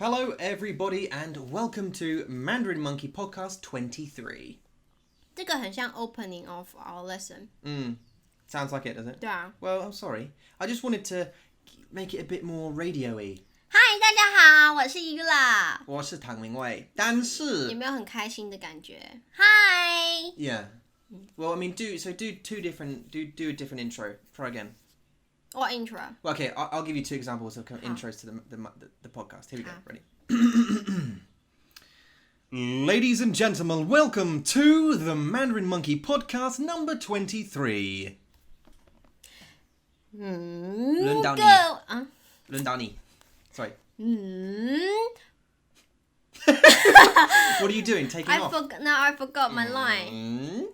Hello, everybody, and welcome to Mandarin Monkey Podcast 23. 这个很像 opening of our lesson. Sounds like it, doesn't it? 对啊。 Well, I'm sorry. I just wanted to make it a bit more radio-y. 嗨，大家好，我是 Yula。我是唐明卫，但是有没有很开心的感觉？ Hi. Yeah. Well, I mean, do a different intro. Try again. What intro? Well, okay, I'll give you two examples of kind of intros to the podcast. Here we go. Ready? Ladies and gentlemen, welcome to the Mandarin Monkey Podcast number 23. 轮到你. Sorry. What are you doing? Taking off? I forgot my line.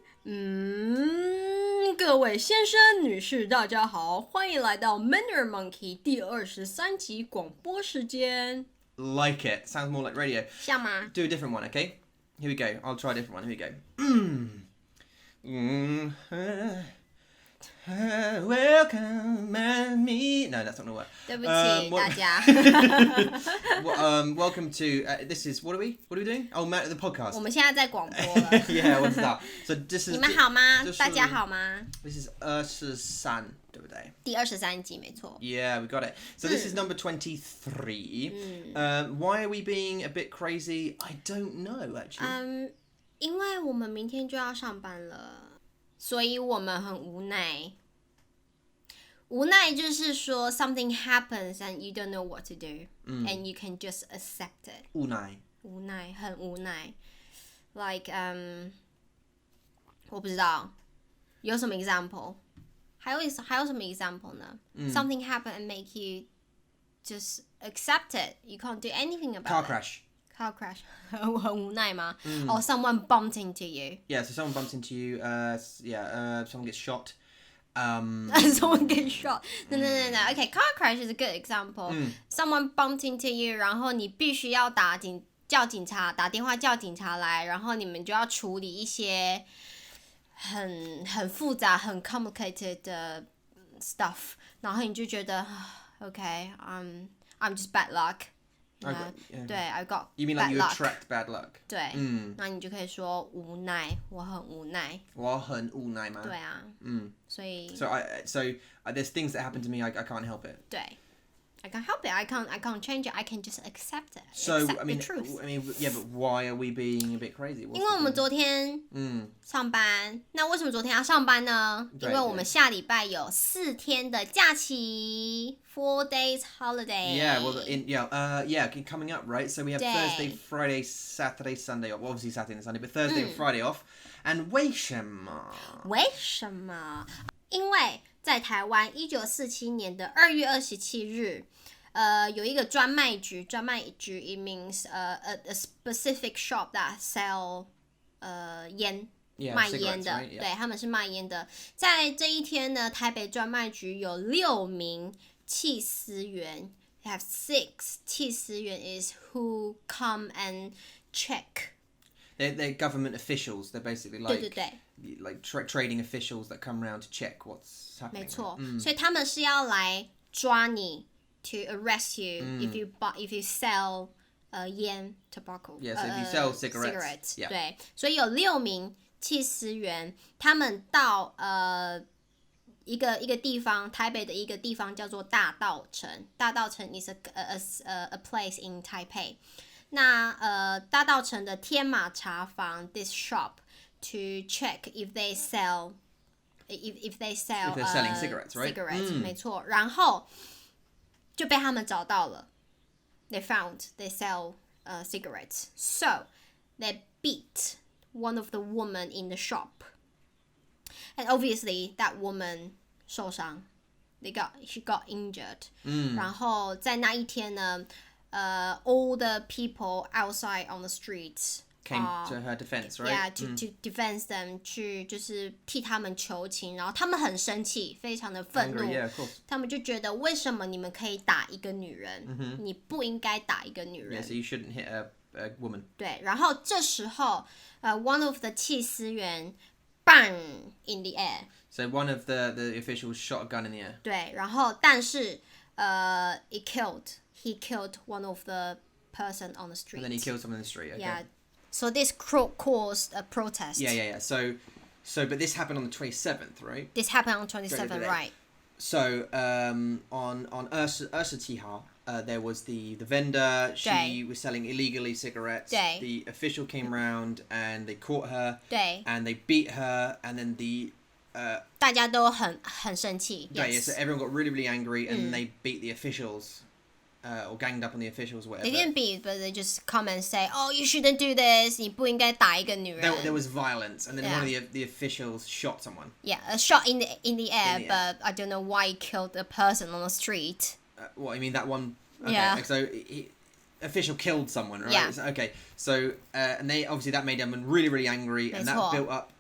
各位先生、女士，大家好，欢迎来到 Mandarin Monkey 第23集广播时间。 Like it. Sounds more like radio. 像吗？ Do a different one, okay? Here we go. I'll try a different one. Here we go. Welcome and me. No, that's not gonna work. 对不起，大家。 Welcome to this is what are we doing? Oh, the podcast. 我们现在在广播了。 Yeah, what's that? So this is 你们好吗？大家好吗？ This is 23, 对不对？第23集没错。 Yeah, we got it. So this is number 23. Why are we being a bit crazy? I don't know, actually. 因为我们明天就要上班了，所以我们很无奈。无奈就是说 something happens and you don't know what to do, and you can just accept it. 无奈，很无奈。Like 我不知道有什么 example， 还有什么 example 呢？Something happen and make you just accept it. You can't do anything about Car it. crash. Car crash. 很无奈吗？Or someone bumped into you. Yeah, so someone bumps into you. Someone gets shot. Someone gets shot. No. Okay, car crash is a good example. Someone bumped into you, 然后你必须要打电话叫警察来，然后你们就要处理一些很复杂、很 complicated 的 stuff， 然后你就觉得 okay, I'm just bad luck. Yeah. 对 I got You mean bad like you luck. attract bad luck? 对，那你就可以说无奈，我很无奈。我很无奈嘛。对啊，所以 So there's things that happen to me I can't help it. 对 I can't help it. I can't change it. I can just accept it. So accept I mean, the truth. yeah, but why are we being a bit crazy? 因为我们昨天上班，那为什么昨天要上班呢？因为我们下礼拜有4天的假期 ，4 days holiday. Yeah, well, coming up, right? So we have Thursday, Friday, Saturday, Sunday off. Well, obviously Saturday and Sunday, but Thursday and Friday off. And 为什么？因为在台湾1947年的2月27日，有一个专卖局 it means a specific shop that sell 烟。卖烟的， right? Yeah. 对，他们是卖烟的。在这一天呢，台北专卖局有6名缉私员 ，have 6 缉私员 is who come and check. They're government officials. They're basically like trading officials that come around to check what's happening. 没错，所以他们是要来抓你 to arrest you if you sell 烟 tobacco. Yeah, so if you sell cigarettes. Yeah. 对，所以有6名缉私员，他们到一个地方，台北的一个地方叫做大稻埕。大稻埕 is a place in Taipei. 那大稻埕的天马茶坊 this shop to check if they sell if they're selling cigarettes, right? Cigarettes, 没错。然后就被他们找到了。They sell cigarettes. So they beat one of the women in the shop. And obviously that woman 受伤。She got injured. 然后在那一天呢all the people outside on the streets came to her defense, right? Yeah, to defend them, 去就是替他们求情，然后他们很生气，非常的愤怒。Yeah, of course. 他们就觉得为什么你们可以打一个女人，你不应该打一个女人。Yeah, so you shouldn't hit a woman. 对，然后这时候one of the 缉私员 bang in the air. So one of the officials shot a gun in the air. 对，然后但是he killed one of the person on the street. And then he killed someone in the street. Okay. Yeah. So this caused a protest. Yeah. So, but this happened on the 27th, right? This happened on 27th, right? So, on 27号, there was the vendor. She was selling illegally cigarettes. The official came round and they caught her. And they beat her, and then the 大家都很生气。Yeah, so everyone got really, really angry, and they beat the officials, or ganged up on the officials, or whatever. They didn't beat, but they just come and say, "Oh, you shouldn't do this. 你不应该打一个女人." There was violence, and then one of the officials shot someone. Yeah, a shot in the air, but I don't know why he killed a person on the street. What, you mean that one? Okay, Yeah. So official killed someone, right? Yeah. Okay, so and they obviously that made them really, really angry, and that 没错。 built up,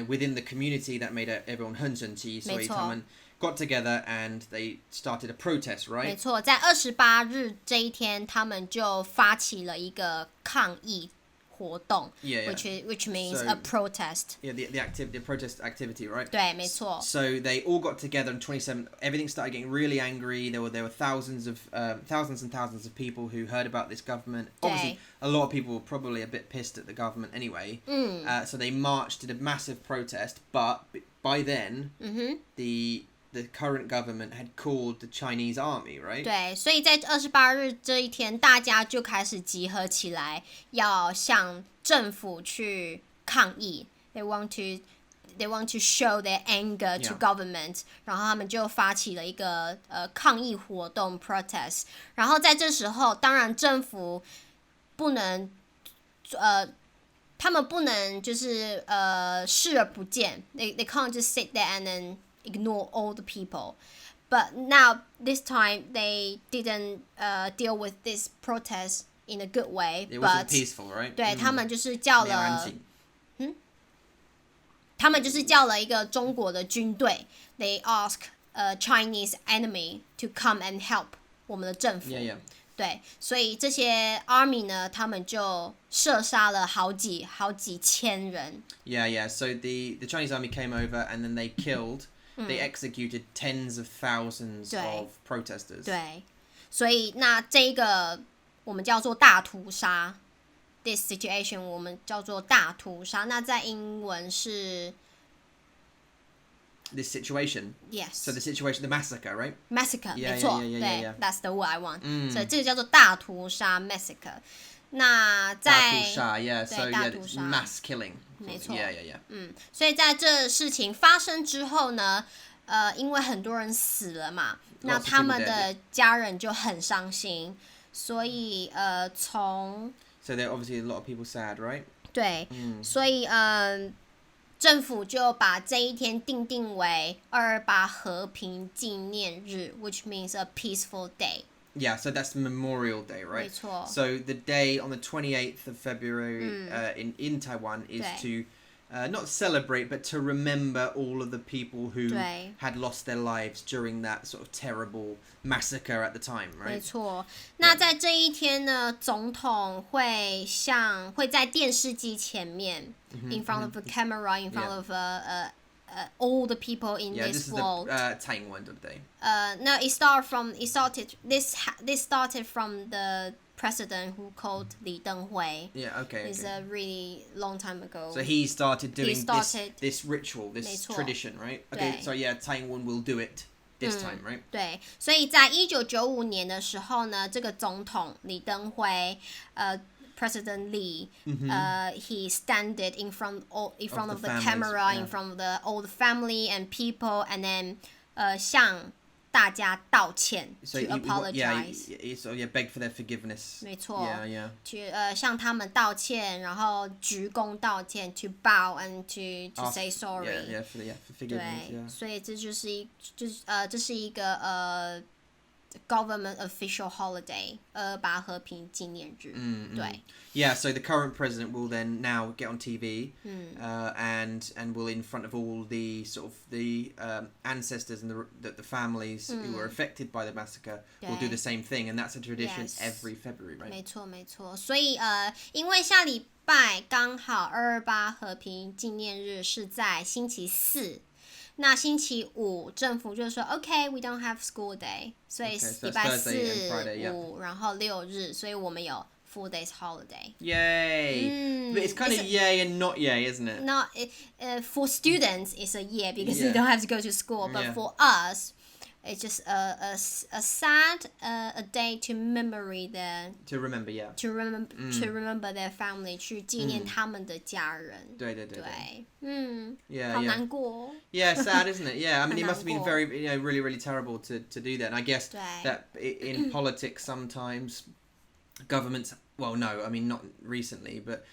within the community, that made everyone 很生气，所以他们 got together and they started a protest, right? 没错，在28日这一天，他们就发起了一个抗议活动 which means a protest. Yeah, the protest activity, right? 对，没错。 So they all got together on 27th. Everything started getting really angry. There were thousands and thousands of people who heard about this government. Obviously, a lot of people were probably a bit pissed at the government anyway. So they marched, did a massive protest. But by then, the current government had called the Chinese army, right? 对，所以在28日这一天，大家就开始集合起来，要向政府去抗议。They want to show their anger to government. 然后他们就发起了一个抗议活动 protest. 然后在这时候，当然政府不能他们不能就是视而不见。They can't just sit there and then ignore all the people. But now, this time, they didn't deal with this protest in a good way. It wasn't peaceful, right? 对，他们就是叫了他们就是叫了一个中国的军队。They ask a Chinese enemy to come and help 我们的政府。Yeah. 对，所以这些 army 呢，他们就射杀了好几千人。Yeah. So the Chinese army came over and then they killed. They executed tens of thousands of protesters. 对，所以那这个我们叫做大屠杀。This situation 我们叫做大屠杀。那在英文是 This situation. Yes. So the situation, the massacre, right? Massacre. 没错，对 ，That's the word I want. 所以这个叫做大屠杀 massacre. 那在大屠杀 yeah. So 大屠杀 mass killing. 没错 Yeah. 所以在这事情发生之后呢，因为很多人死了嘛，那他们的家人就很伤心，所以So there are obviously a lot of people sad, right? 对，所以政府就把这一天定为228和平纪念日 ，which means a peaceful day. Yeah, so that's Memorial Day, right? 没错。 So the day on the 28th of February in Taiwan is to not celebrate, but to remember all of the people who had lost their lives during that sort of terrible massacre at the time, right? 没错。那在这一天呢，总统会在电视机前面 in front of the camera, in front of all the people in this world. Yeah, this is the 蔡英文 Day. No, this started from the president who called Li Denghui. Yeah, okay. It's a really long time ago. So he started doing this ritual, this tradition, right? Okay, so yeah, 蔡英文 will do it this time, right? 对，所以在1995年的时候呢，这个总统李登辉，President Lee, he standed in front of the camera, in front of all the family and people, and then 向大家道歉 So to apologize. So beg for their forgiveness. 没错 Yeah. 去向他们道歉，然后鞠躬道歉 to bow and to say sorry. Yeah, for forgiveness. 对， Yeah. 所以这是一个government official holiday 228和平纪念日。对。Yeah, so the current president will then now get on TV and will in front of all the sort of the ancestors and the families who were affected by the massacre will do the same thing, and that's a tradition every February, right? 没错。所以因为下礼拜刚好228和平纪念日是在星期四。那星期五政府就说 OK, we don't have school day. 所以礼拜四、5，然后6日，所以我们有4 days holiday. Yay! But it's kind of yay and not yay, isn't it? Not for students, it's a year because Yeah. you don't have to go to school. But Yeah. for us, it's just a sad a day to memory their To remember, yeah. to remember their family， 去纪念他们的家人。对。Yeah, 好 yeah. 难过哦。Yeah, sad, isn't it? Yeah, I mean, it must have been 很难过。 very, really, really terrible to do that. And I guess 对。 that in politics sometimes governments, well, no, I mean, not recently, but,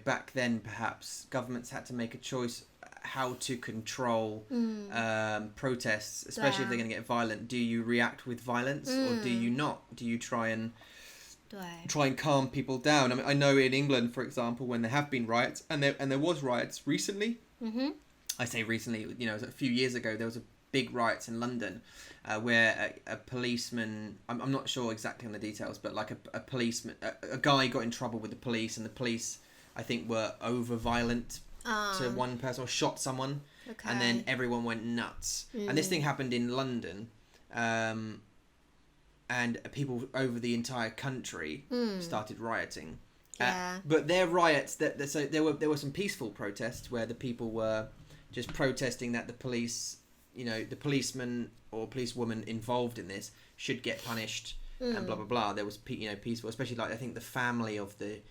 back then perhaps governments had to make a choice how to control protests, especially if they're going to get violent. Do you react with violence or do you not? Do you try and calm people down? I mean, I know in England, for example, when there have been riots, and there was riots recently. I say recently, it was a few years ago. There was a big riots in London, where a policeman, I'm not sure exactly on the details, but like a policeman, a guy got in trouble with the police, and the police, I think, were over violent to one person or shot someone, and then everyone went nuts. And this thing happened in London, and people over the entire country started rioting. But their riots, so there were some peaceful protests where the people were just protesting that the police, the policeman or policewoman involved in this should get punished, and blah blah blah. There was peaceful, especially like I think the family of the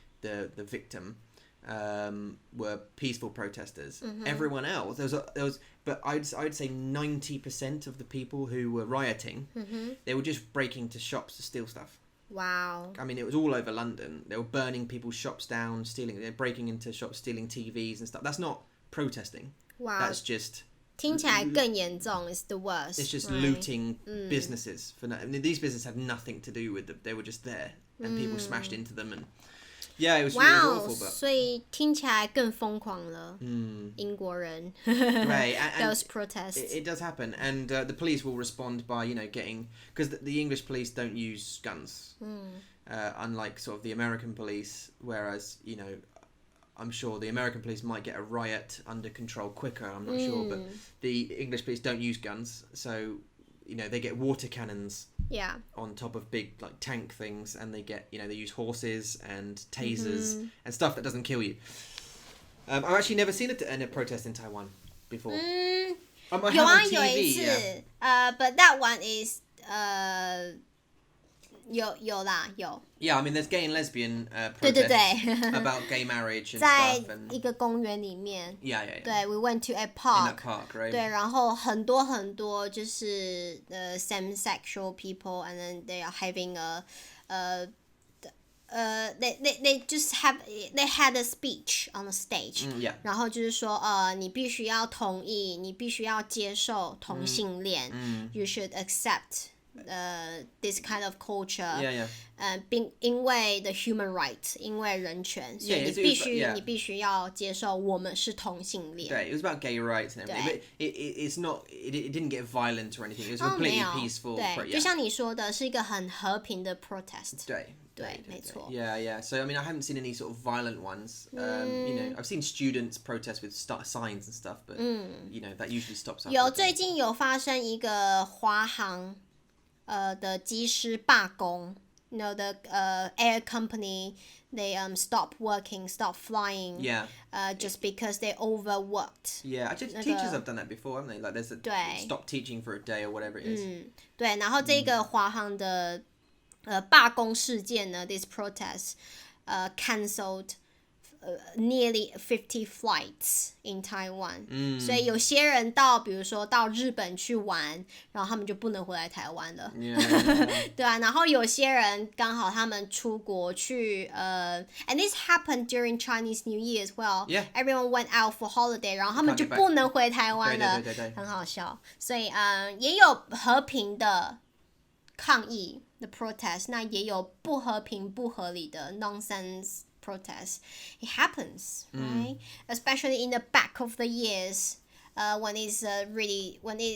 victim were peaceful protesters. Everyone else, there was, but I'd say 90% of the people who were rioting, they were just breaking into shops to steal stuff. Wow. I mean, it was all over London. They were burning people's shops down, they're breaking into shops, stealing TVs and stuff. That's not protesting. Wow. That's just 听起来更严重 is the worst. It's just right? looting businesses. I mean, these businesses had nothing to do with them. They were just there, and people smashed into them, and yeah, it was awful. But 所以听起来更疯狂了。英国人 right, and those protests. It does happen, and the police will respond by getting, because the English police don't use guns, unlike sort of the American police. Whereas I'm sure the American police might get a riot under control quicker. I'm not sure, but the English police don't use guns, so they get water cannons on top of big like tank things, and they get they use horses and tasers and stuff that doesn't kill you. I've actually never seen a protest in Taiwan before. I have 有 on 有 TV, 一次 yeah. but that one is 有啦有 Yeah, I mean, there's gay and lesbian 对对 protests 对 about gay marriage and 在 stuff. And 一个公园里面 yeah. 对 we went to a In park that park, right? 对，然后很多就是same sexual people, and then they are having they just had a speech on the stage. Yeah. 然后就是说你必须要同意，你必须要接受同性恋。You should accept this kind of culture. Yeah. 因为 the human right， 因为人权，所以 Yeah, 你必须要接受我们是同性恋。 Yeah, it was about gay rights and everything. But it's not. It didn't get violent or anything. It was completely 没有 peaceful. 对，就像你说的，是一个很和平的 protest。对，没错。Yeah. So I mean, I haven't seen any sort of violent ones. I've seen students protest with signs and stuff, but that usually stops. 最近有发生一个华航的机师罢工。the air company, they stop working, stop flying. Yeah. Just because they overworked. Yeah, teachers have done that before, haven't they? Like there's stop teaching for a day or whatever it is. 对，然后这个华航的罢工事件呢，this protest cancelled nearly 50 flights in Taiwan. 所以有些人比如说到日本去玩，然后他们就不能回来台湾了。对啊，然后有些人刚好他们出国去and this happened during Chinese New Year as well. Yeah. Everyone went out for holiday, 然后他们就不能回台湾了。对，很好笑。所以也有和平的抗议的 protest， 那也有不和平不合理的 nonsense protest. It happens, right? Especially in the back of the years, when it's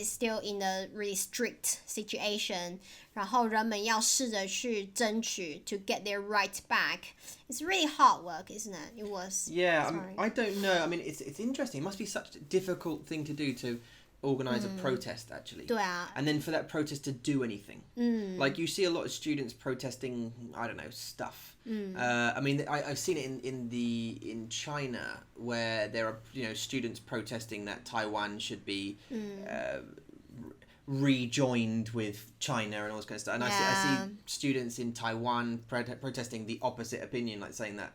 still in a really strict situation. 然后人们要试着去争取 to get their right back. It's really hard work, isn't it? It was. Yeah, I don't know. I mean, it's interesting. It must be such a difficult thing to do organize a protest actually. 对啊 And then for that protest to do anything. Like you see a lot of students protesting, I don't know, stuff. I mean, I've seen it in China where there are, you know, students protesting that Taiwan should be rejoined with China and all this kind of stuff. And I see students in Taiwan protesting the opposite opinion, like saying that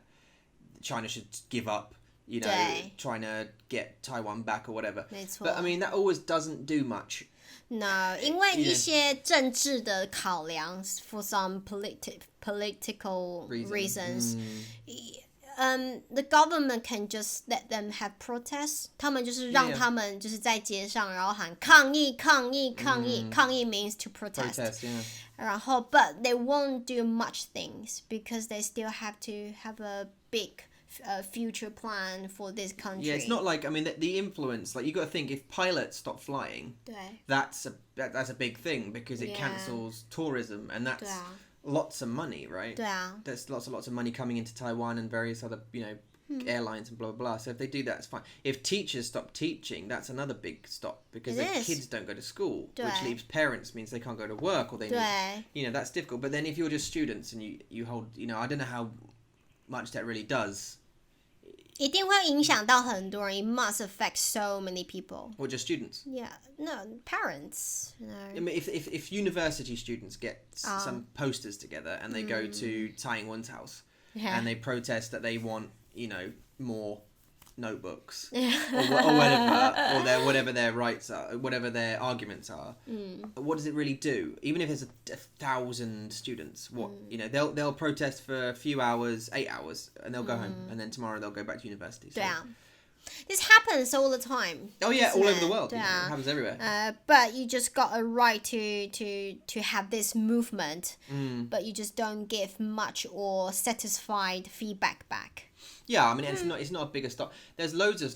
China should give up, you know, 对 trying to get Taiwan back or whatever. 没错 But I mean, that always doesn't do much. No, 因为一些政治的考量 for some political reasons. The government can just let them have protests. 他们就是让他们就是在街上然后喊抗议抗议抗议抗议 means to protest. Yeah. 然后 but they won't do much things because they still have to have a big future plan for this country. Yeah, it's not like, I mean, the influence, like you got to think, if pilots stop flying, 对 that's a big thing because it cancels tourism, and that's 对啊 lots of money, right? 对啊 There's lots of money coming into Taiwan and various other, you know, airlines and blah, blah, blah. So if they do that, it's fine. If teachers stop teaching, that's another big stop because It the is. kids don't go to school, 对 which leaves parents, means they can't go to work or they 对 need, you know, that's difficult. But then if you're just students and you hold, you know, I don't know how much that really does. 一定会影响到很多人 It must affect so many people. Or just students. Yeah, no, parents. You know. I mean, if university students get some posters together and they go to Tsai Ing-wen's house and they protest that they want, you know, more notebooks or whatever, or whatever their rights are, whatever their arguments are, what does it really do? Even if there's a 1,000 students, what you know, they'll protest for a few hours, 8 hours, and they'll go home, and then tomorrow they'll go back to university. So. 对啊 This happens all the time. Oh yeah, all isn't over the it? world. 对 You know, 啊 it happens everywhere. But you just got a right to have this movement, but you just don't give much or satisfied feedback back. Yeah, I mean, it's not a bigger stop. There's loads of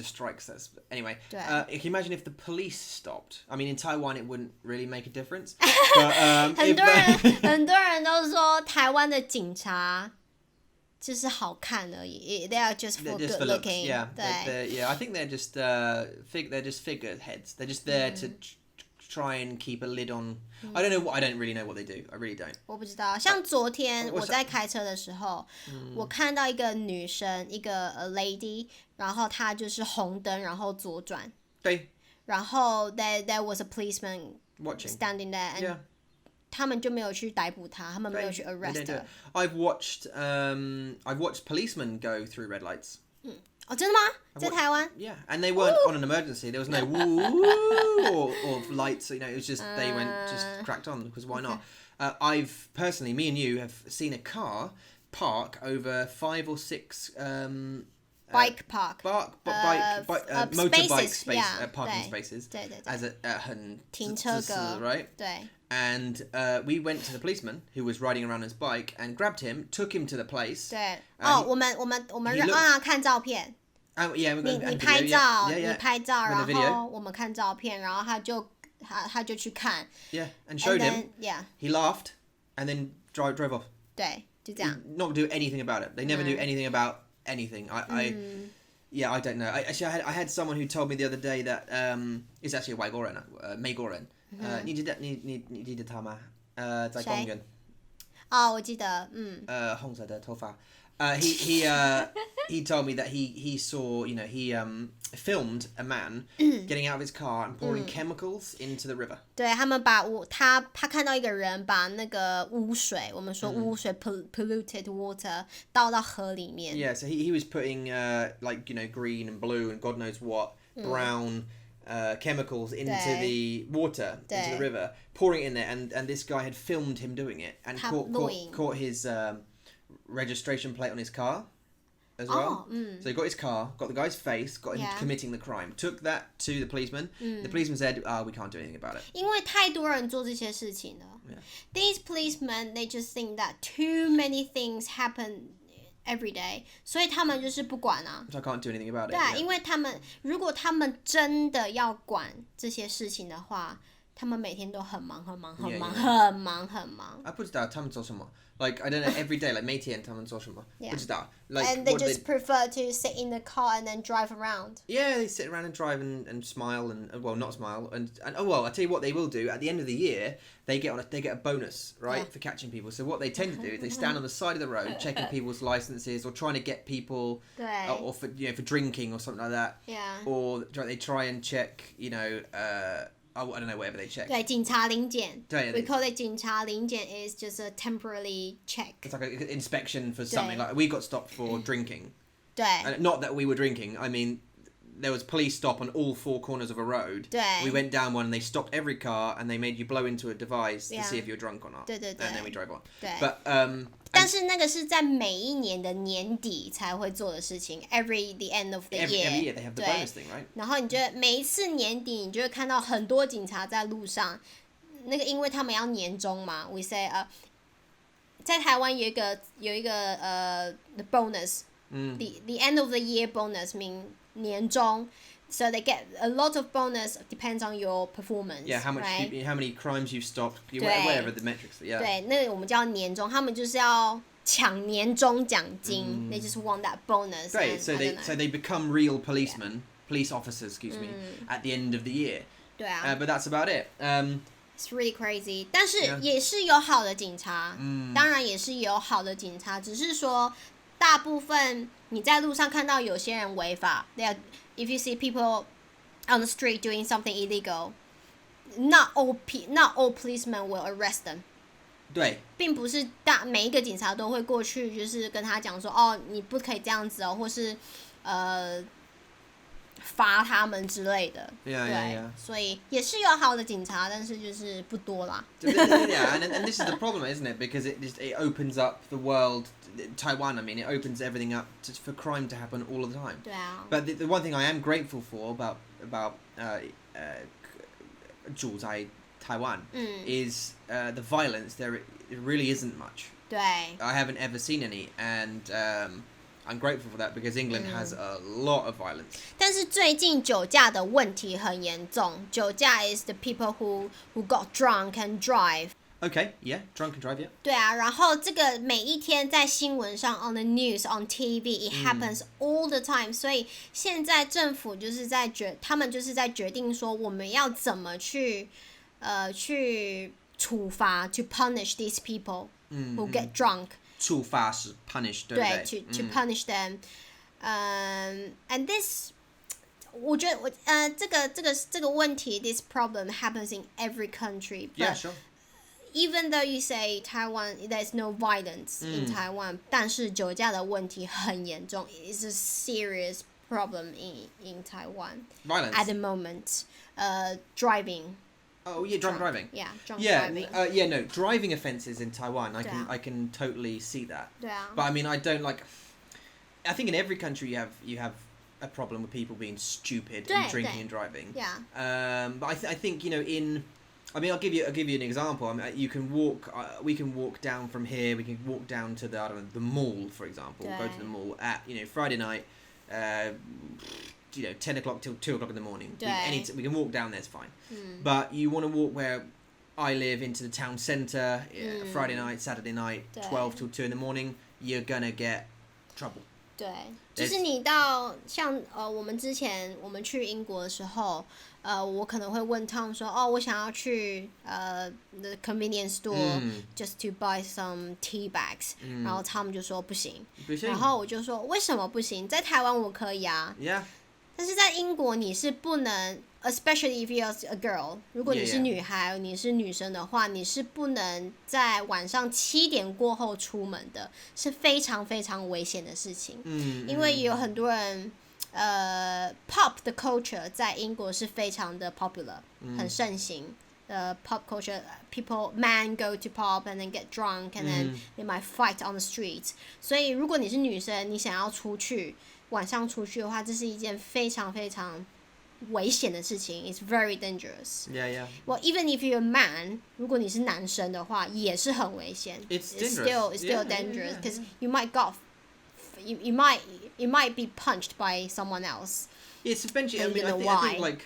strikes. Anyway. Yeah. Can you imagine if the police stopped? I mean, in Taiwan it wouldn't really make a difference. But, 很多人都说台湾的警察就是好看而已 They are just for good looking. Yeah, 对 yeah. I think they're just figureheads. They're just there to try and keep a lid on. I don't really know what they do. I really don't. 我不知道，像昨天我在开车的时候，我看到一个女生，一个lady，然后她就是红灯，然后左转，对，然后 there was a policeman watching standing there, and Yeah. 他们就没有去逮捕她，他们没有去 They arrest don't do her it. I've watched policemen go through red lights. 哦，真的吗？在台湾？ Yeah, and they weren't on an emergency. There was no woo or lights. You know, it was just they just cracked on because why not? I've personally, me and you have seen a car park over 5 or 6 Bike park. motorbike spaces, space yeah, parking 对 spaces 对对对 as a 很停车格 right? 对 And we went to the policeman who was riding around his bike and grabbed him, took him to the place. 对哦，我们让看照片。 Yeah, we got 你拍照， yeah. 你拍照， With 然 the video. 后我们看照片，然后他就去看 Yeah, and showed and him. then, yeah, He laughed and then drove off. 对，就这样。 Not do anything about it. They never do anything about anything. Yeah, I don't know. I had someone who told me the other day that it's actually a 外国人, 美国人. 你记得他吗？在公园。哦，我记得，红色的头发。He told me that he saw, you know, he filmed a man getting out of his car and pouring chemicals into the river. 对他们把他看到一个人把那个污水，我们说污水 polluted water 倒到河里面。 Yeah, so he was putting like, you know, green and blue and God knows what brown chemicals into the water, into the river, pouring it in there, and this guy had filmed him doing it and caught his registration plate on his car as well. So he got his car, got the guy's face, got him committing the crime, took that to the policeman. The policeman said, we can't do anything about it. 因为太多人做这些事情了。These policemen, they just think that too many things happen every day, 所以他们就是不管啊。 So I can't do anything about it. 对啊，因为如果他们真的要管这些事情的话，他们每天都很忙很忙很忙 Yeah, 很忙很忙。不知道他们做什么。Like, I don't know, every day, like, 每天他们做什么？ Yeah. 不知道。Like, And they what just prefer to sit in the car and then drive around. Yeah, they sit around and drive and smile and well, not smile and oh well, I tell you what they will do at the end of the year, they get a bonus, right, for catching people. So what they tend to do is they stand on the side of the road checking people's licenses or trying to get people 对 or for for drinking or something like that. Yeah. Or they try and check, I don't know, whatever they check. 对，警察临检。对 We call it 警察临检 is just a temporary check. It's like an inspection for something. Like we got stopped for drinking. 对 And not that we were drinking. I mean, there was police stop on all four corners of a road. 对 We went down one and they stopped every car and they made you blow into a device to Yeah. see if you're drunk or not. 对对对 And then we drove on. 对。 But 但是那个是在每一年的年底才会做的事情 ，every the end of the year. every year they have the 对 bonus thing, right? 然后你觉得每一次年底，你就会看到很多警察在路上，那个因为他们要年终嘛，we say 在台湾有一个the bonus，the end of the year bonus mean 年终。So they get a lot of bonus depends on your performance. Yeah, how much, right? how many crimes you've stopped, 对 whatever the metrics. Yeah. 对，那个我们叫年终，他们就是要抢年终奖金。They just want that bonus. Great. and So I they don't know. so they become real policemen, police officers, excuse me, at the end of the year. 对啊 But that's about it. It's really crazy. 但是 Yeah. 也是有好的警察，当然也是有好的警察，只是说大部分你在路上看到有些人违法，if you see people on the street doing something illegal, not all policemen will arrest them. 对。并不是每一个警察都会过去，就是跟他讲说，哦，你不可以这样子哦，或是罚他们之类的。Yeah, 对 yeah, yeah. 所以也是有好的警察，但是就是不多啦。Yeah, and this is the problem, isn't it? Because it opens up the world. Taiwan, I mean, it opens everything up for crime to happen all the time. 对啊。 But the one thing I am grateful for about 住在 Taiwan is the violence. There really isn't much. 对 I haven't ever seen any, and I'm grateful for that because England has a lot of violence. 但是最近酒驾的问题很严重。酒驾 is the people who got drunk and drive. Okay, yeah, drunk and drive, yeah. 对啊，然后这个每一天在新闻上 on the news on TV it happens all the time，所以现在政府就是他们就是在决定说我们要怎么去处罚 to punish these people who get drunk， 处罚是 punish， 对不对对？ to punish them， and this。我觉得这个问题 this problem happens in every country. Yeah, sure. Even though you say Taiwan, there's no violence in Taiwan, 但是酒驾的问题很严重 It's a serious problem in Taiwan. Violence. At the moment, driving. Oh yeah, driving. Yeah, drunk Yeah, driving. no, driving offences in Taiwan, I 对啊 can totally see that. 对啊 But I mean, I don't like. I think in every country you have a problem with people being stupid 对 and drinking 对 and driving. Yeah. But I think I mean, I'll give you an example. I mean, you can walk. We can walk down from here. We can walk down to the mall, for example. Go to the mall at Friday night. 10 o'clock till 2 o'clock in the morning. We can walk down there, it's fine. But you want to walk where I live into the town centre, Friday night, Saturday night, 12 till 2 in the morning, you're gonna get trouble. 对，就是你到像我们之前我们去英国的时候，我可能会问 Tom 说，哦，我想要去the convenience store just to buy some tea bags，然后 Tom 就说不行，然后我就说为什么不行？在台湾我可以啊。Yeah. 但是在英国你是不能 ，especially if you're a girl， 如果你是女孩，你是女生的话，你是不能在晚上7点过后出门的，是非常非常危险的事情。因为有很多人，pop 的 culture 在英国是非常的 popular，很盛行。Pop culture, men go to pop and then get drunk and then they might fight on the street. 所以如果你是女生，你想要晚上出去的话，这是一件非常非常危险的事情。It's very dangerous. Yeah, yeah. Well, even if you're a man, 如果你是男生的话，也是很危险。It's still dangerous because you might you might be punched by someone else. It's eventually. I You mean, know I why. think like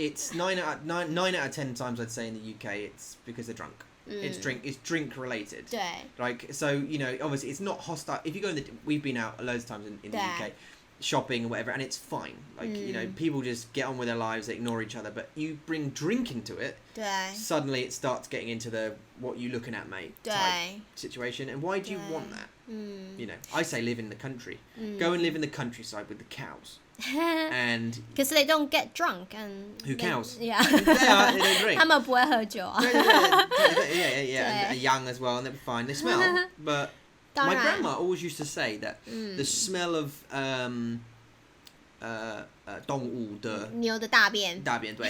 it's 9 out of 10 times I'd say in the UK it's because they're drunk. It's drink related. 对 Like, so, you know, obviously it's not hostile. If you go we've been out loads of times in the UK shopping or whatever, and it's fine. Like, you know, people just get on with their lives, they ignore each other, but you bring drink into it, 对 suddenly it starts getting into the what you looking at, mate, type situation. And why do you want that? You know, I say live in the country. Go and live in the countryside with the cows. And because they don't get drunk and who cows? Yeah. they don't drink. 他们不会喝酒 yeah, and they're young as well, and they're fine. They smell, but my grandma always used to say that the smell of 动物的牛的大便对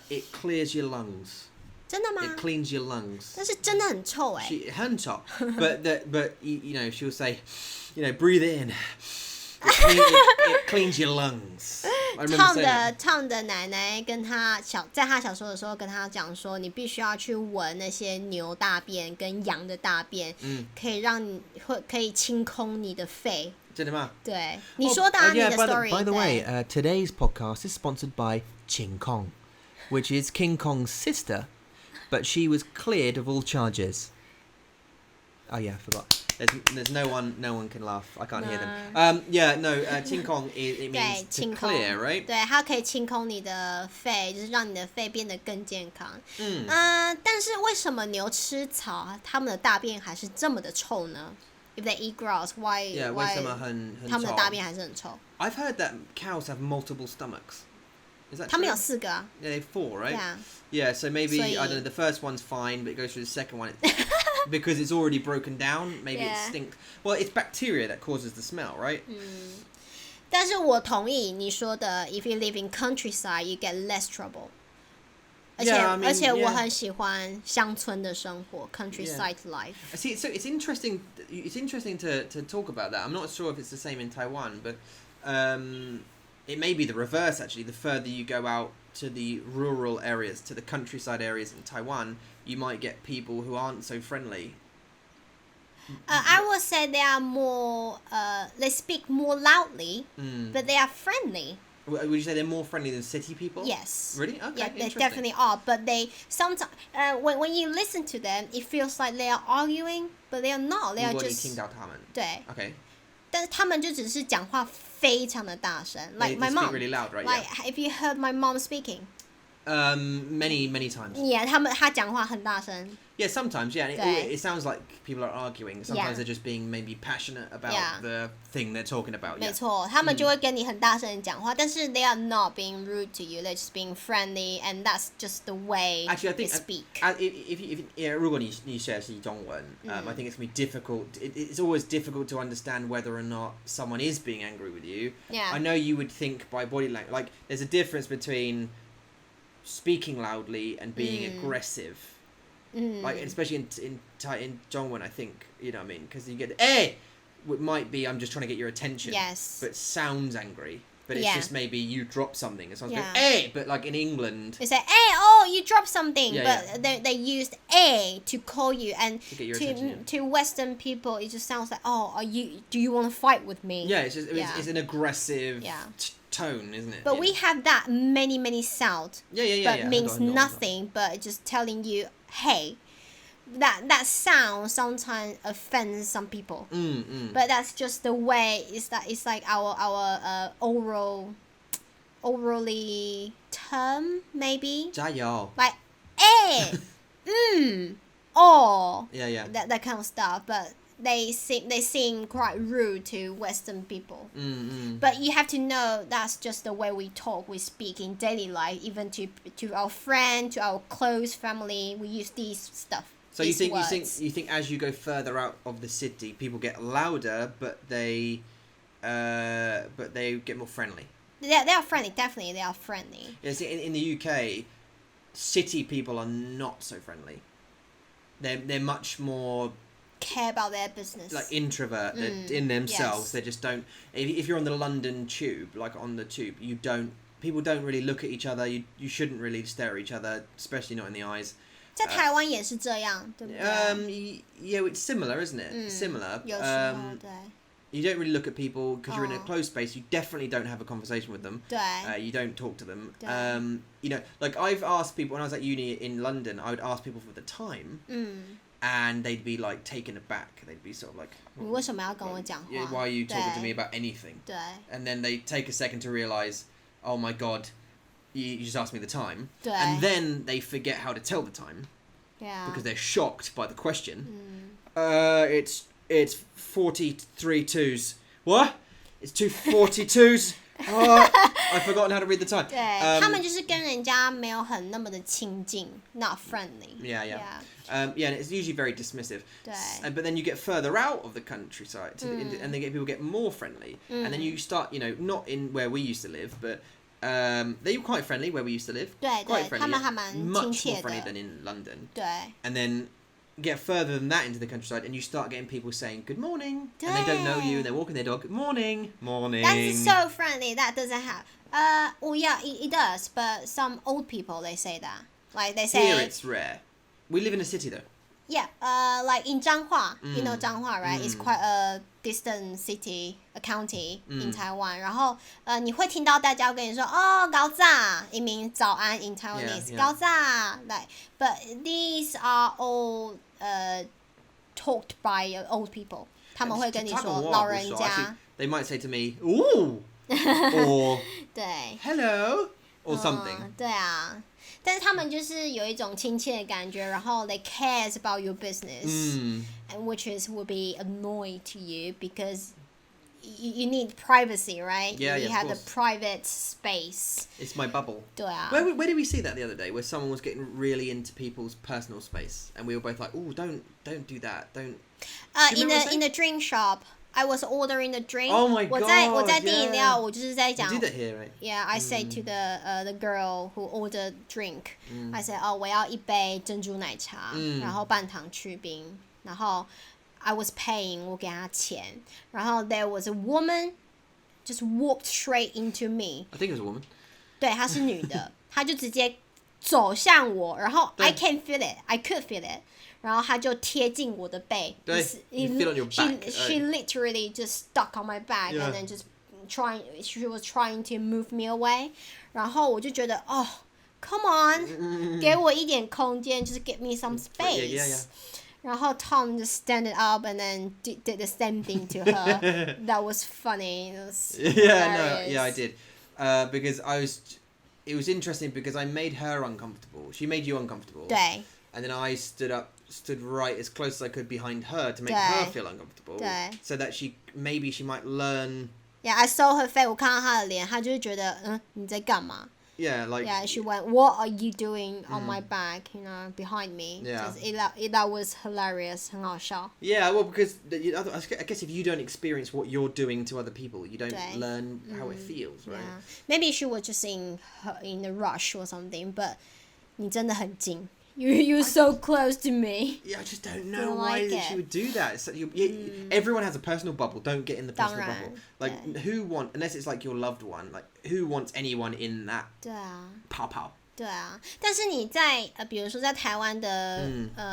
it clears your lungs. 真的吗 It cleans your lungs. 但是真的很臭 很臭 but you know, she'll say, you know, breathe it in. It cleans your lungs. I remember saying that. Tom 的奶奶跟他在他小时候的时候跟他讲说，你必须要去闻那些牛大便跟羊的大便，可以让你可以清空你的肺。真的吗？对，你说的啊，你的 story。By the way, today's podcast is sponsored by King Kong, which is King Kong's sister, but she was cleared of all charges. Oh yeah, I forgot. There's no one can laugh. I can't hear them. King Kong it means to clear, right? 对，它可以清空你的肺，就是让你的肺变得更健康。但是为什么牛吃草，它们的大便还是这么的臭呢？ If they eat grass, why? 为什么很它们的大便还是很臭 I've heard that cows have multiple stomachs. Is that true? 它们有4个啊。Yeah, they have 4, right? Yeah. Yeah, so maybe, I don't know, the first one's fine, but it goes through the second one. Because it's already broken down, maybe it stinks. Well, it's bacteria that causes the smell, right? 但是我同意你说的 if you live in countryside, you get less trouble. 而且我很喜欢乡村的生活 countryside life. See, so it's interesting to talk about that. I'm not sure if it's the same in Taiwan, but it may be the reverse, actually. The further you go out to the rural areas, to the countryside areas in Taiwan, you might get people who aren't so friendly. I would say they are more, they speak more loudly, but they are friendly. Would you say they're more friendly than city people? Yes. Really? Okay, yeah, they definitely are. But they sometimes, when you listen to them, it feels like they are arguing, but they are not. They are just. 听到他们。对。Okay. 但是他们就只是讲话非常的大声 ，like my mom. They speak really loud, right? Like if you heard my mom speaking. Many times. Yeah, 他讲话很大声。Yeah, sometimes, yeah. It sounds like people are arguing. Sometimes they're just being maybe passionate about the thing they're talking about. 没错，他们就会跟你很大声的讲话，但是 they are not being rude to you. They're just being friendly, and that's just the way they speak. If 如果你学的是中文, I think it's gonna be difficult. It's always difficult to understand whether or not someone is being angry with you. Yeah. I know you would think by body language, like there's a difference between speaking loudly and being aggressive. Like especially in Zhongwen, I think, you know what I mean, because you get it might be I'm just trying to get your attention, but sounds angry, but it's just maybe you drop something and someone's going hey, but like in England they say hey, oh, you dropped something, but they used a to call you, and to get your attention, to Western people it just sounds like oh, do you want to fight with me? It's just it's an aggressive tone, isn't it? But we have that many sound but means nothing, but just telling you hey, that sound sometimes offends some people. But that's just the way. It's like our orally term maybe. 加油 Like hey, oh, that kind of stuff. But they seem quite rude to Western people. But you have to know that's just the way we talk, we speak in daily life, even to our friend, to our close family, we use these stuff. So you think as you go further out of the city, people get louder, but they get more friendly. They are friendly, definitely they are friendly. Yes, in the UK, city people are not so friendly. They're much more care about their business, like introvert. They're in themselves. They just don't. If you're on the London tube, like on the tube, people don't really look at each other. You shouldn't really stare at each other, especially not in the eyes. 在台湾也是这样，对不对？ Yeah, it's similar, isn't it? Similar. 有时候对。You don't really look at people because you're in a closed space. You definitely don't have a conversation with them. 对 You don't talk to them. 对 You know, like I've asked people when I was at uni in London, I would ask people for the time, and they'd be like taken aback. They'd be sort of like, 你为什么要跟我讲话 yeah, why are you talking to me 对 about anything? 对 And then they take a second to realize, oh my god, you just asked me the time. 对 And then they forget how to tell the time yeah because they're shocked by the question. It's 43 twos. What? It's 2:42s. I've forgotten how to read the time. 对他们就是跟人家没有很那么的亲近 not friendly Yeah. And it's usually very dismissive. 对 But then you get further out of the countryside, and people get more friendly. And then you start, you know, not in where we used to live, but they were quite friendly where we used to live. 对 Quite 对 friendly. 他们还蛮亲 Much 切 more friendly 的 than in London. 对 And then get further than that into the countryside, and you start getting people saying good morning, and they don't know you, and they're walking their dog. Good morning. That's so friendly. That doesn't have. Oh yeah, it does. But some old people they say that. Like they say. Here it's rare. We live in a city though. Yeah. Like in Zhanghua, you know Zhanghua, right? It's quite a distant city, a county in Taiwan. 然后你会听到大家跟你说早早 it means 早安 in Taiwanese. 早早 like, but these are all talked by old people. 他们会跟你说老人家。They might say to me, "Ooh," or 对 "Hello," or something. 对啊，但是他们就是有一种亲切的感觉，然后 they cares about your business, and which will be annoying to you because you need privacy, right? Yeah, you of have the course. private space. It's my bubble. 对啊 Where did we see that the other day? Where someone was getting really into people's personal space, and we were both like, "Ooh, don't do that. Don't." in the drink shop, I was ordering the drink. Oh my god! 我在订饮料，我就是在 You 讲 do that here, right? Yeah, I say to the girl who ordered drink, I said, 我要一杯珍珠奶茶，然后半糖去冰，然后 I was paying, 我给她钱，然后 there was a woman just walked straight into me. I think it was a woman. 对，她是女的，她就直接走向我，然后 I can feel it, I could feel it. 然后她就贴近我的背，对 you feel on your back. She literally just stuck on my back, Yeah. and then just she was trying to move me away. 然后我就觉得come on, 给我一点空间，就是 give me some space. Yeah. 然后 Tom just standed up and then did the same thing to her. That was funny. It was hilarious. I did. Because it was interesting because I made her uncomfortable. She made you uncomfortable. 对 And then I stood right as close as I could behind her to make 对 her feel uncomfortable. 对 So that maybe she might learn. Yeah, I saw her face. 我看到她的脸，她就是觉得你在干嘛 Yeah, like. Yeah, she went, what are you doing on my back, you know, behind me? Yeah. Just, that was hilarious, 很好笑 Yeah, well, because I guess if you don't experience what you're doing to other people, you don't 对 learn how it feels, right? Yeah. Maybe she was just in a rush or something, but 你真的很近 You're so close to me. Yeah, I just don't know Don't why like she it. would do that. So everyone has a personal bubble. Don't get in the personal 当然 bubble. Like, unless it's like your loved one, like, who wants anyone in that 对啊 pow pow? 对啊，但是你在比如说在台湾的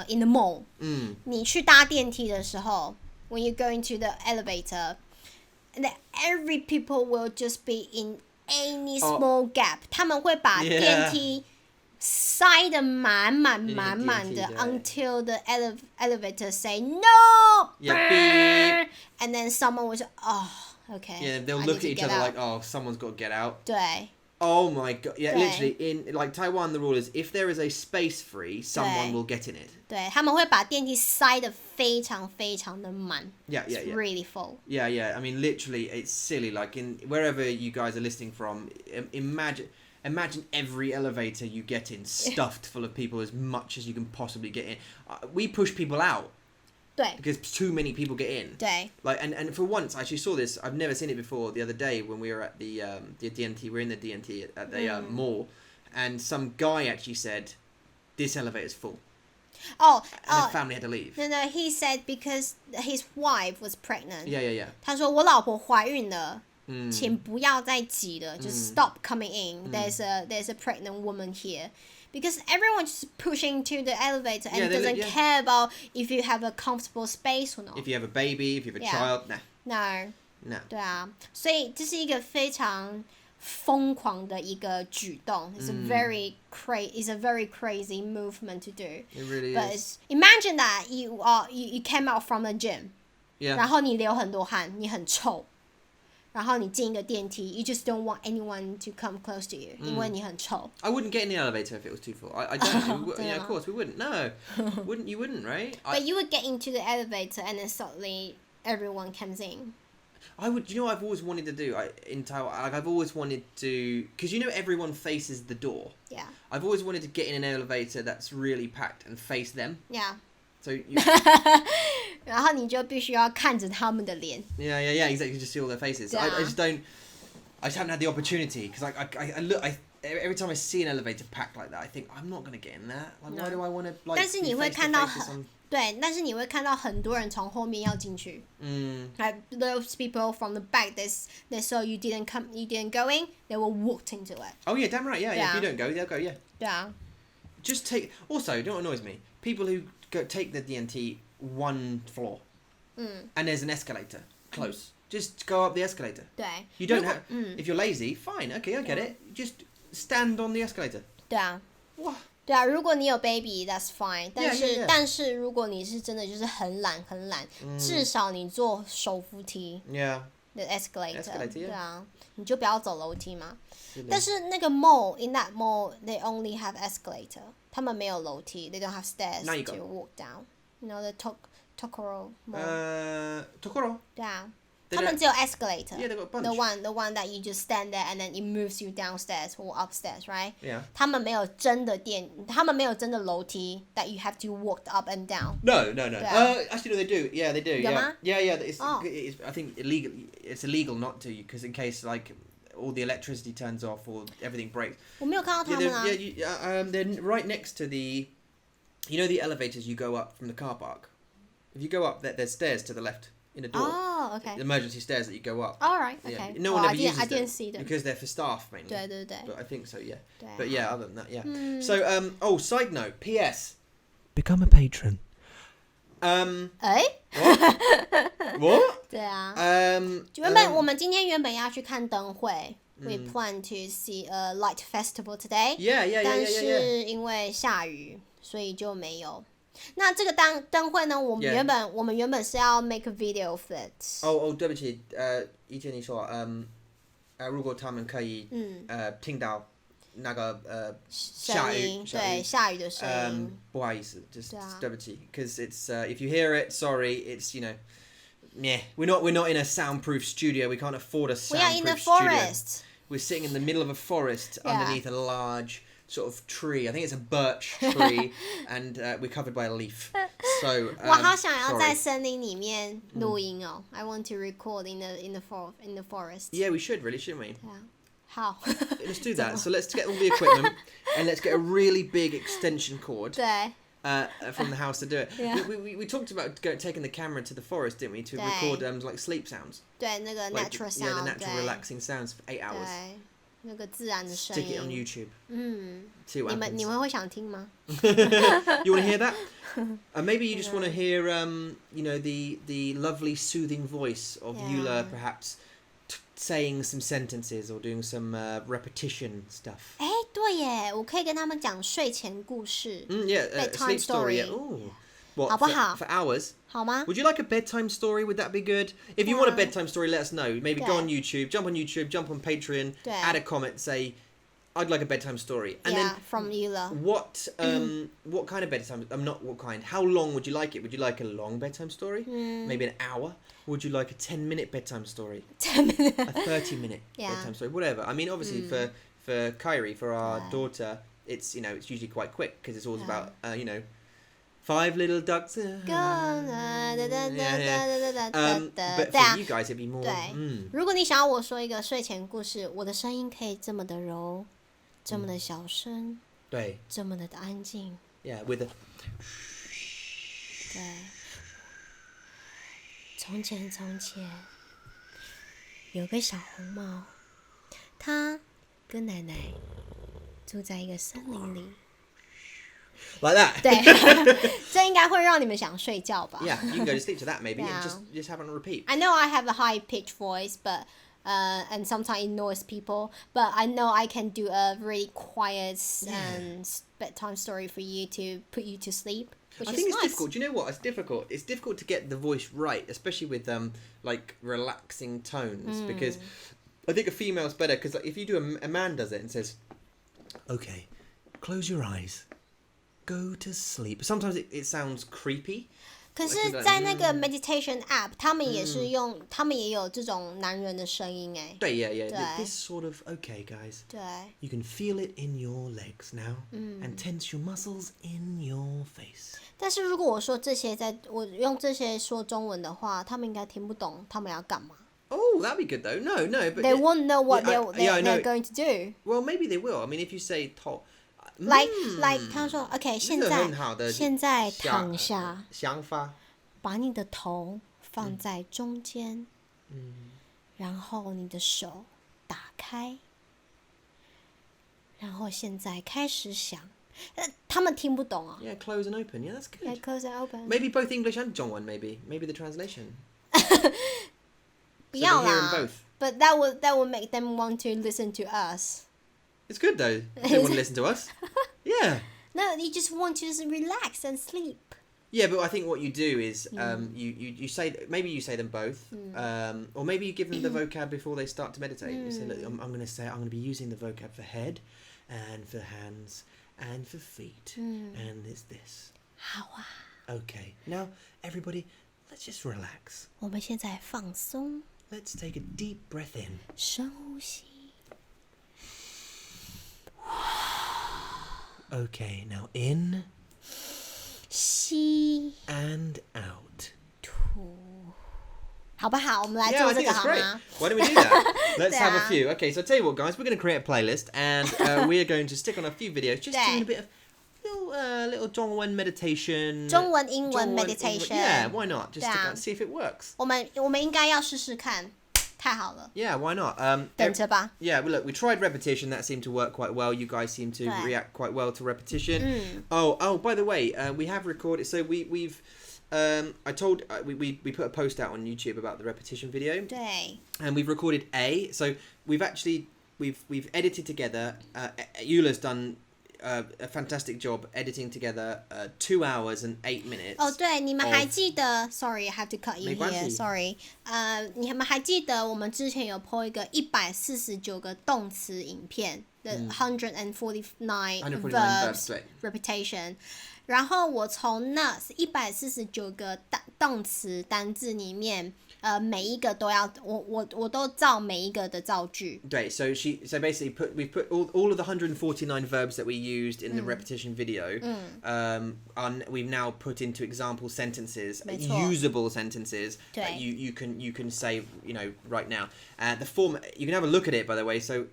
in the mall，你去搭电梯的时候 ，when you go into the elevator, and every people will just be in any small gap，他们会把电梯塞得满满的 until the elevator say no, and then someone will say, okay. Yeah, they'll look at each other like, oh, someone's got to get out. 对 Oh my god! Yeah, 对 literally in like Taiwan, the rule is if there is a space free, someone 对 will get in it. 对，他们会把电梯塞得非常非常的满 Yeah. It's really full. Yeah. I mean, literally, it's silly. Like in wherever you guys are listening from, imagine every elevator you get in stuffed full of people as much as you can possibly get in. We push people out 对 because too many people get in. 对 Like and for once, I actually saw this. I've never seen it before. The other day when we were at the DNT, we're in the DNT at the mall, and some guy actually said, "This elevator's full." And the family had to leave. No, he said because his wife was pregnant. Yeah. 他说我老婆怀孕了，请不要再挤了，just stop coming in. There's a pregnant woman here. Because everyone's pushing to the elevator and doesn't care about if you have a comfortable space or not. If you have a baby, if you have a child, nah. No. No. 对啊，所以这是一个非常疯狂的一个举动。It's a very crazy movement to do. It really But is. Imagine that you came out from the gym. Yeah. 然后你流很多汗，你很臭。然后你进一个电梯 you just don't want anyone to come close to you 因为你很臭 I wouldn't get in the elevator if it was too full. I don't. Yeah, of course we wouldn't. No, you wouldn't, right? But you would get into the elevator and then suddenly everyone comes in. I would. You know what I've always wanted to do in Taiwan? Like I've always wanted to, because you know everyone faces the door. Yeah. I've always wanted to get in an elevator that's really packed and face them. Yeah. So you, 然后你就必须要看着他们的脸 yeah, exactly. You just see all their faces. I just don't. I just haven't had the opportunity because I look. Every time I see an elevator packed like that, I think I'm not gonna get in that. Like, why do I want to like? 但是你会看到对，但是你会看到很多人从后面要进去。Like those people from the back, they saw you didn't go in, they will walk into it. Oh yeah, damn right. Yeah. If you don't go, they'll go. Yeah. 对啊。Just take. Also, you know what annoys me? People who take the DNT one floor, and there's an escalator close. Just go up the escalator. 对。You don't have. If you're lazy, fine. Okay, I get it. Just stand on the escalator. 对啊。哇。对啊，如果你有 baby, that's fine. 但是如果你是真的就是很懒，至少你坐手扶梯。Yeah. The escalator. 对 yeah. 啊，你就不要走楼梯嘛。但是那个 mall, in that mall, they only have escalator. 他们没有楼梯 they don't have stairs to walk down. You know the Tokoro mall. Tokoro. 对啊。他们只有 escalator. Yeah, they've got a bunch. The one that you just stand there and then it moves you downstairs or upstairs, right? Yeah. 他们没有真的楼梯 that you have to walk up and down. No. Actually, no, they do. Yeah, they do. Yeah. It's, I think it's illegal not to, because in case like all the electricity turns off or everything breaks. 我没有看到他们啊。They're right next to the, you know, the elevators you go up from the car park. If you go up, there's stairs to the left. In a door. Oh, okay. The emergency stairs that you go up. All right, okay. Yeah. No one ever uses them. I didn't see them. Because they're for staff mainly. 对。But I think so, yeah. 对。But yeah, other than that, yeah. So, side note, P.S. Become a patron. What? 对啊。我们今天原本要去看灯会。We plan to see a light festival today. Yeah. 但是因为下雨，所以就没有。那这个灯会呢？我们原本是要 make a video of it. 对不起，以前你说，如果他们可以，听到那个下雨的声音，不好意思，就是对不起 ，because it's if you hear it, sorry, it's you know, yeah, we're not in a soundproof studio. We can't afford a soundproof studio. We are in the forest. We're sitting in the middle of a forest underneath a large sort of tree. I think it's a birch tree, and we're covered by a leaf. So 我好想要在森林里面录音哦。I want to record in the forest. Yeah, we should really, shouldn't we? Yeah. How? Let's do that. So let's get all the equipment and let's get a really big extension cord. 对。From the house to do it. Yeah. We talked about taking the camera to the forest, didn't we, to record like sleep sounds. 对，那个 natural sound. Yeah, the natural relaxing sounds for 8 hours. 对。那个自然的声音。Stick it on YouTube. See what happens. 你们会想听吗？ You want to hear that? Maybe you just want to hear, you know, the lovely soothing voice of Eula, perhaps saying some sentences or doing some repetition stuff. 对耶，我可以跟他们讲睡前故事。Yeah, bedtime sleep story. story. Ooh. What, 好不好？ for hours? 好吗？ Would you like a bedtime story? Would that be good? If you want a bedtime story, let us know. Maybe go on YouTube, jump on Patreon, add a comment, say, I'd like a bedtime story. And then from Eula. What kind of bedtime? Not what kind. How long would you like it? Would you like a long bedtime story? Maybe an hour? Would you like a 10-minute bedtime story? 10 minutes. A 30-minute bedtime story? Whatever. I mean, obviously for Kyrie, for our daughter, it's it's usually quite quick because it's always about 5 little ducks. But for you guys, it'd be more. 对，如果你想要我说一个睡前故事，我的声音可以这么的柔，这么的小声，对，这么的安静。Yeah, with a. 对。从前，有个小红帽，它跟奶奶住在一个森林里。Like that. 对，这应该会让你们想睡觉吧 Yeah, you can go to sleep to that maybe Yeah. and just have it on repeat. I know I have a high pitched voice, but and sometimes it annoys people. But I know I can do a really quiet and bedtime story for you to put you to sleep, which I is think it's nice. difficult. Do you know what? It's difficult. It's difficult to get the voice right, especially with like relaxing tones, because I think a female's better. Because like, if you do a man does it and says, "Okay, close your eyes, go to sleep." Sometimes it sounds creepy. 可是，在那个 meditation app，他们也是用，他们也有这种男人的声音哎。对 yeah. 对 This sort of okay, guys. 对。You can feel it in your legs now, and tense your muscles in your face. 但是如果我说这些，我用这些说中文的话，他们应该听不懂他们要干嘛。Oh, that'd be good though. No, but They won't know what they're going to do. Well, maybe they will. I mean, if you say Like 他说 OK， 现在躺下，想法，把你的头放在中间，然后你的手打开，然后现在开始想。他们听不懂啊。Yeah, close and open. Yeah, that's good. Yeah, close and open. Maybe both English and Zhongwen. Maybe the translation. 不要 So they hear 啦 them both. But that would make them want to listen to us. It's good though. They want to listen to us. Yeah. No, you just want to just relax and sleep. Yeah, but I think what you do is you say maybe you say them both, or maybe you give them the vocab before they start to meditate. You say, look, I'm going to be using the vocab for head, and for hands, and for feet, and it's this. 好啊。 Okay, now everybody, let's just relax. 我们现在放松， Let's take a deep breath in. 深呼吸。 Okay, now in 吸 and out. 吐，好不好？我们来 Yeah, 做 I 这 think 个 that's 好 great. 吗？ Why don't we do that? Let's have a Yeah. few. Okay, so I'll tell you what, guys, we're going to create a playlist, and we are going to stick on a few videos, just doing a bit of little Zhongwen meditation. 中文、英文 Zhongwen, meditation. Yeah, why not? Just Yeah. to see if it works. 我们应该要试试看，太好了， Yeah, why not? 等着吧。 Yeah, well, look, we tried repetition. That seemed to work quite well. You guys seem to react quite well to repetition. Oh, by the way, we have recorded. So we've. I told we put a post out on YouTube about the repetition video. 对。 And we've recorded A. So we've edited together. Eula's done a fantastic job editing together 2 hours and 8 minutes. 哦，对，你们还记得 ？Sorry, I have to cut you 没关系 here. Sorry. 你们还记得我们之前有 po 一个149个动词影片的149 verbs 对 repetition， 然后我从那149个动词单字里面，每一个都要我都照每一个的造句。对 so basically we put all of the 149 verbs that we used in the repetition video. We've now put into example sentences, 没错 usable sentences 对 that you can say right now. The form you can have a look at it by the way. So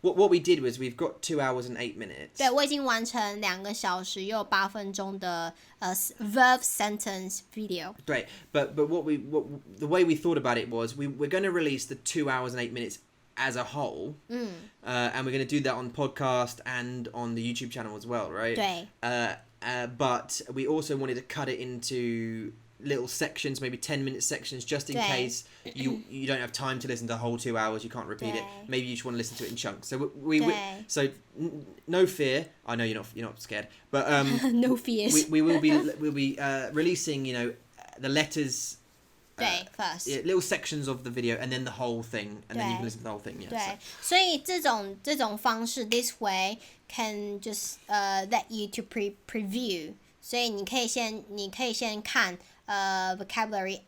what we did was we've got 2 hours and 8 minutes. 对，我已经完成2个小时又8分钟的verb sentence video。Great, but the way we thought about it was we're going to release the 2 hours and 8 minutes as a whole, and we're going to do that on podcast and on the YouTube channel as well, right? 对。But we also wanted to cut it into little sections, maybe 10-minute sections, just in 对 case you don't have time to listen to the whole 2 hours, you can't repeat it. 对 Maybe you just want to listen to it in chunks. So对 so no fear. I know you're not scared, but No fears. we'll be releasing the letters. 对 first. Yeah, little sections of the video and then the whole thing, and then you 对 can listen to the whole thing. Yeah. 对，所以这种方式 this way can just let you to preview. 所以你可以先看vocabulary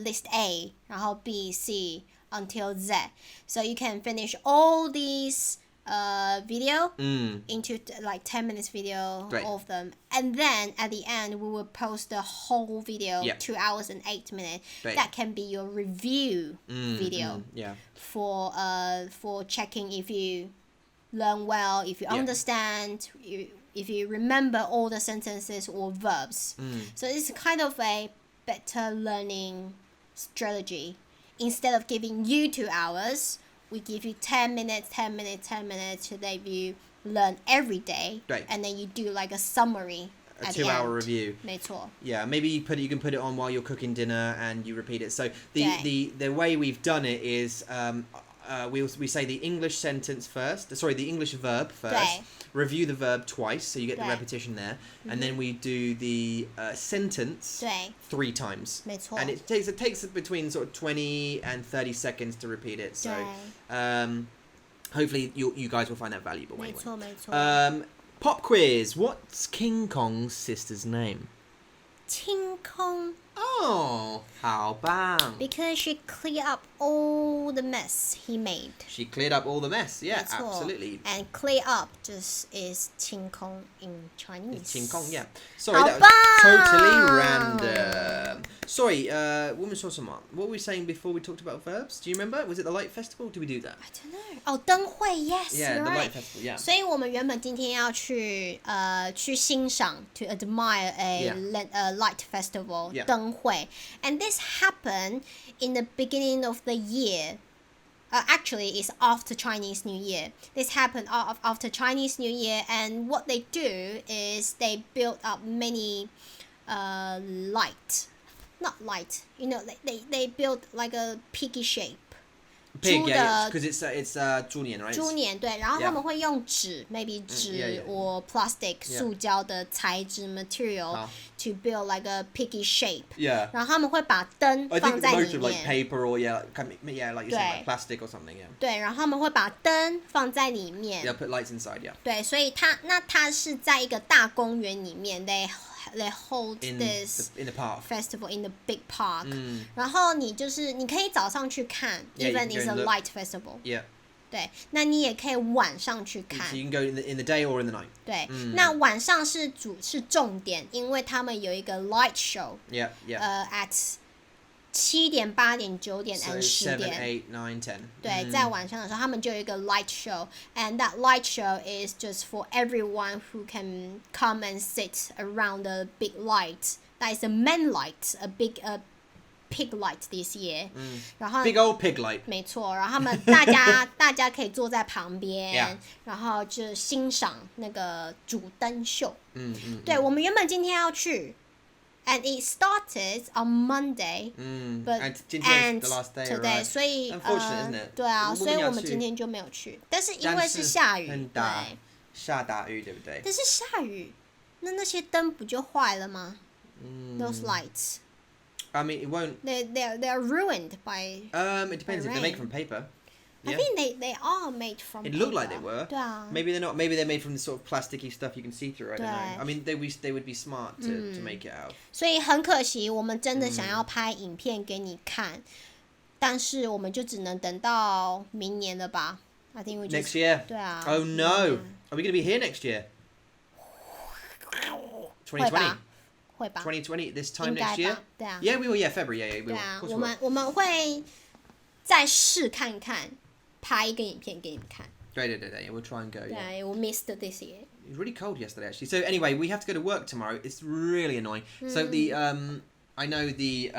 list A， 然后 B C until Z. So you can finish all these video into like 10 minutes video, Great. all of them, and then at the end we will post the whole video, Yeah. 2 hours and 8 minutes. Great. That can be your review video Yeah. for checking if you learn well, if you understand, if you remember all the sentences or verbs. So it's kind of a better learning strategy. Instead of giving you 2 hours, we give you 10 minutes to let you learn every day. 对 And then you do like a summary. A at the 2-hour end. review. 没错 Yeah, maybe you can put it on while you're cooking dinner and you repeat it. So Yeah. the way we've done it is we say the English sentence first. Sorry, the English verb first. 对 Review the verb twice, so you get the 对 repetition there, and then we do the sentence 对 3 times. 没错 And it takes between sort of 20 and 30 seconds to repeat it. So 对 hopefully you guys will find that valuable 没 anyway. 错没错 Pop quiz. What's King Kong's sister's name? 清空 Oh, 好棒. Because she cleared up all the mess he made. She cleared up all the mess. Yeah, 没错 absolutely. And clear up just is 清空 in Chinese. King Kong, yeah. Sorry, 好 that 棒 was totally random. Sorry, 我们说什么? What were we saying before we talked about verbs? Do you remember? Was it the Light Festival? Did we do that? I don't know. 哦，灯会 yes, Yeah, you're the right. Light Festival, yeah. 所以我们原本今天要去欣赏 to admire a light festival Yeah. 灯会 and this happened in the beginning of the year. Actually, it's after Chinese New Year. This happened after Chinese New Year, and what they do is they build up many not light. You know, they build like a piggy shape. Pig, 猪 yeah, 的 because it's 猪年, right? 猪年对，然后 Yeah. 他们会用纸 maybe 纸 yeah, yeah. or plastic Yeah. 塑胶的材质 material 好 to build like a piggy shape. Yeah. 然后他们会把灯 I 放 think 在 most 里 of like 面， paper or yeah, like you said, like 对 plastic or something, yeah. 对，然后他们会把灯放在里面 Yeah, put lights inside, yeah. 对，所以它是在一个大公园里面 they hold In this the park. festival in the big park、嗯然后你可以早上去看 Yeah, you even can go it's a and look. light festival Yeah. 对，那你也可以晚上去看 So you can go in the day or in the night. 对，那晚上是重点，因为他们有一个 light show， Yeah, yeah. at 7点、8点、9点 So and 10 7, 点。 8, 9, 10. 对，在晚上的时候，他们就有一个 light show，and that light show is just for everyone who can come and sit around the big light. That is a main light, a big pig light this year. 然后 Big old pig light. 没错，然后他们大家可以坐在旁边 Yeah. 然后就欣赏那个主灯秀。对，我们原本今天要去 ，and it started on Monday. But And 今天 and 是 the last day, today， right? 所以 Unfortunate, isn't it? 对啊，所以我们我们要去今天就没有去，但是因为是下雨，但是很大对，下大雨，对不对？但是下雨，那些灯不就坏了吗？Those lights. I mean, it won't. They're ruined by. It depends if they're made rain. from paper. I Yeah. think they are made from. It looked like paper. they were. 对啊。 Maybe they're not. Maybe they're made from the sort of plasticky stuff you can see through. I don't 对 know. I mean, they would be smart to make it out. 所以很可惜，我们真的想要拍影片给你看，但是我们就只能等到明年了吧？I think we just Next year. 对啊。 Oh no! Are we going to be here next year? 会 2020. 吧？会吧？ 2020. This time 应该 next year. 吧？对啊。 Yeah, we will. Yeah, February. Yeah, we 对 will. 啊 Of course 我 we 们 will. 我们会再试看看，拍一个影片给你们看。 Great. We'll try and go. 对 Yeah. 啊，我 missed this year。 It was really cold yesterday, actually. So anyway, we have to go to work tomorrow. It's really annoying. So the I know the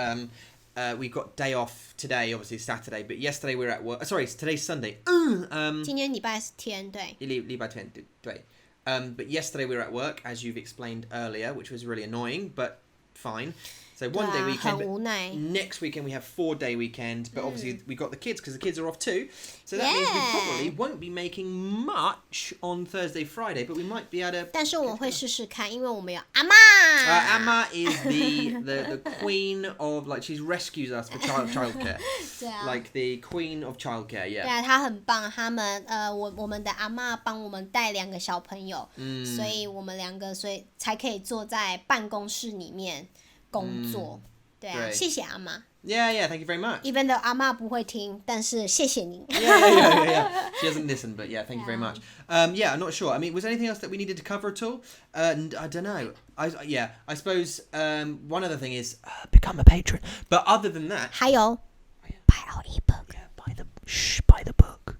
we've got day off today, obviously Saturday, but yesterday we were at work. Sorry, today's Sunday. 今天礼拜天，对。礼拜天，对。But yesterday we were at work, as you've explained earlier, which was really annoying, but fine. So 对 one day 啊， weekend. 很无奈。 Next weekend we have 4-day weekend, but obviously we got the kids because the kids are off too. So that means we probably won't be making much on Thursday, Friday, but we might be able to. 但是我们会试试看，因为我们有阿嬷。Amma is the queen of like she rescues us for childcare. 对啊。 Like the queen of childcare, 对 yeah. 啊，她很棒。他们我们的阿嬷帮我们带2个小朋友，所以我们2个才可以坐在办公室里面工作。对啊，对谢谢阿嬷。Yeah, thank you very much. Even though 阿嬷不会听，但是谢谢你。Yeah. She doesn't listen, but yeah, thank you very much. Yeah, I'm not sure. I mean, was there anything else that we needed to cover at all? I don't know. I suppose one other thing is become a patron. But other than that, 还有 buy our ebook. yeah, buy the book.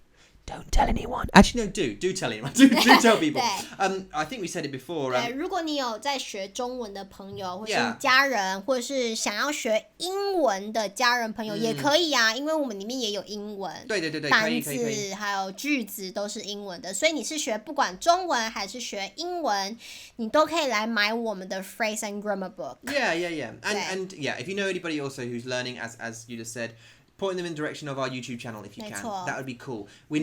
Don't tell tell anyone. Actually, no, do tell anyone. Do tell people. 对 I think we said it before. 对，如果你有在学中文的朋友，或是 Yeah. 家人，或者是想要学英文的家人朋友也可以啊，因为我们里面也有英文，对，单可以。字还有句子都是英文的，所以你是学不管中文还是学英文，你都可以来买我们的 Phrase and Grammar Book. Yeah. And yeah, if you know anybody also who's learning, as you just said, point them in the direction of our YouTube channel if you can. That would be cool. We're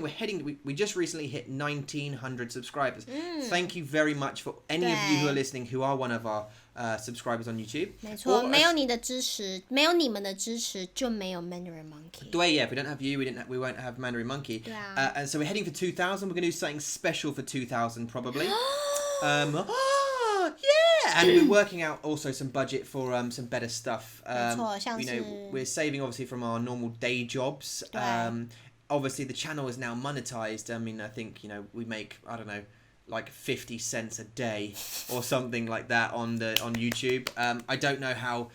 heading, we just recently hit 1,900 subscribers. Thank you very much for any of you who are listening who are one of our subscribers on YouTube. 没错，没有你的支持，没有你们的支持，就没有 Mandarin Monkey. 对 yeah, if we don't have you, we won't have Mandarin Monkey. 对啊 And so we're heading for 2,000. We're going to do something special for 2,000 probably. Yeah, and we're working out also some budget for some better stuff. 没错，像 You 是 know, we're saving obviously from our normal day jobs. 对 Obviously the channel is now monetized. I mean, I think, you know, we make, I don't know, like 50 cents a day or something like that on YouTube. I don't know how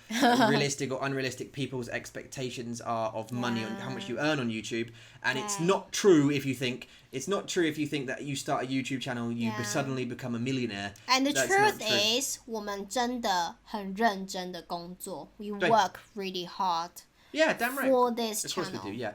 realistic or unrealistic people's expectations are of money on how much you earn on YouTube, and it's not true if you think that you start a YouTube channel you suddenly become a millionaire. And the That's truth not true. is, 我们真的很认真的工作. We work really hard. Yeah, damn right. For this of course channel. we do, yeah.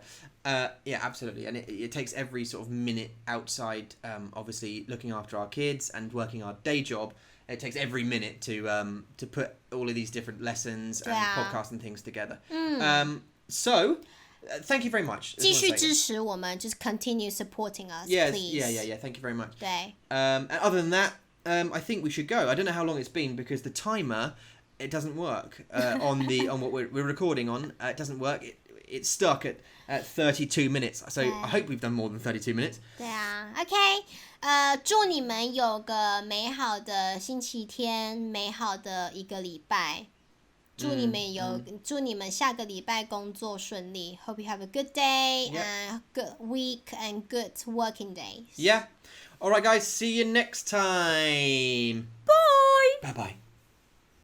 Yeah, absolutely. And it takes every sort of minute outside, obviously looking after our kids and working our day job. It takes every minute to put all of these different lessons and podcasts and things together. So, thank you very much. 继续支持我们, just continue supporting us, please. Yeah. Thank you very much. 对 And other than that, I think we should go. I don't know how long it's been because the timer, it doesn't work on what we're recording on. It doesn't work. It's stuck at 32 minutes. So I hope we've done more than 32 minutes. 对啊 OK 祝你们有个美好的星期天，美好的一个礼拜，祝你们下个礼拜工作順利。 Hope you have a good day and good week and good working days. Yeah. All right, guys. See you next time. Bye. Bye-bye.